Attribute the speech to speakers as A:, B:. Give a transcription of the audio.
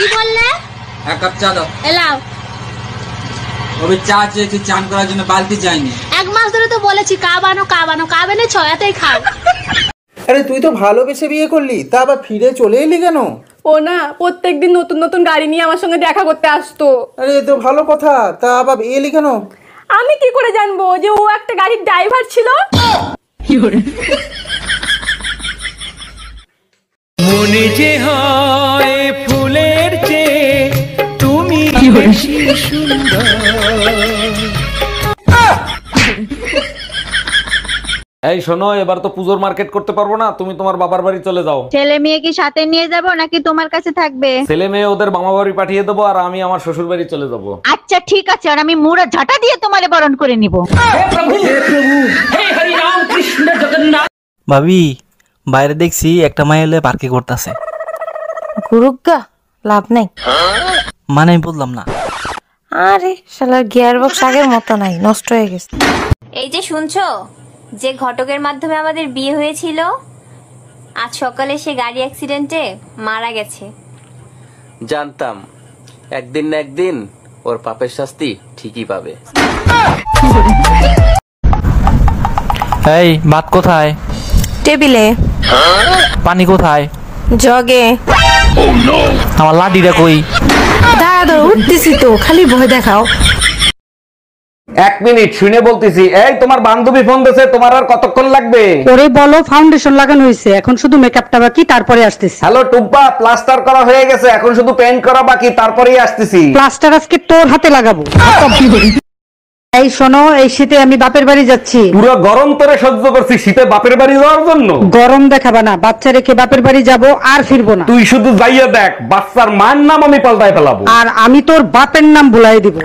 A: কি বললে?
B: এক কাপ চা দাও।
A: এলাও।
B: ওই চা চেয়েছি, চান করার জন্য বালতি যায়নি।
A: এক মাস ধরে তো বলেছি কা বানো কা বেনেছ, এতই খাও।
C: আরে তুই তো ভালোবেসে বিয়ে করলি, তা আবার ফিরে চলে এলি কেন?
D: ও না প্রত্যেকদিন নতুন নতুন গাড়ি নিয়ে আমার সঙ্গে দেখা করতে আসতো।
C: আরে এ তো ভালো কথা, তা আবার এলি কেন?
D: আমি কি করে জানবো যে ও একটা গাড়ির ড্রাইভার ছিল?
E: মনে যে হয় ফুলের চেয়ে তুমি বেশি সুন্দর।
F: এই শোনো, এবার তো পুজোর মার্কেট করতে পারবো না, তুমি তোমার বাবার বাড়ি চলে যাও।
G: ছেলে মেয়ে কি সাথে নিয়ে যাব নাকি তোমার কাছে থাকবে?
F: ছেলে মেয়ে ওদের মামা বাড়ি পাঠিয়ে দেবো, আর আমি আমার শ্বশুর বাড়ি চলে যাবো।
G: আচ্ছা ঠিক আছে, আর আমি মুড়া ঝাঁটা দিয়ে তোমারে বরণ করে নিব।
H: ভাবি, বাইরে দেখছি একটা মাইল পার্কে করতেছে।
I: গুরুগা লাভ নাই।
H: মানে আমি বললাম না।
I: আরে শালার গিয়ার বক্স আগের মতো নাই, নষ্ট হয়ে গেছে।
J: এই যে শুনছো, যে ঘটকের মাধ্যমে আমাদের বিয়ে হয়েছিল, আজ সকালে সে গাড়ি অ্যাক্সিডেন্টে মারা গেছে।
K: জানতাম একদিন না একদিন ওর পাপের শাস্তি ঠিকই পাবে।
H: এই ভাত কোথায়?
I: টেবিলে।
H: পানি কোথায়?
I: জগে।
H: আমার লাঠিটা কই?
I: দাদা উঠতেছি তো, খালি ভয় দেখাও।
F: এক মিনিট শুনে বলতেছি। এই তোমার বান্ধবী ফোন দিয়েছে, তোমার আর কতক্ষণ লাগবে?
L: ওরে বলো ফাউন্ডেশন লাগানো হয়েছে, এখন শুধু মেকআপটা বাকি, তারপরে আসতেছি।
F: হ্যালো টুম্পা, প্লাস্টার করা হয়ে গেছে, এখন শুধু পেইন্ট করা বাকি, তারপরেই আসতেছি।
L: প্লাস্টার আজকে তোর হাতে লাগাবো। এই শোনো, এই শীতে আমি বাপের বাড়ি যাচ্ছি।
F: পুরো গরম তোরে সহ্য করছি, শীতে বাপের বাড়ি যাওয়ার জন্য?
L: গরম দেখাবা না, বাচ্চা রেখে বাপের বাড়ি যাব, আর ফিরবো না।
F: তুই শুধু যাইয়া দেখ, বাচ্চার মায়ের নাম আমি পাল্টাই ফেলাবো।
L: আর আমি তোর বাপের নাম ভুলাই দিব।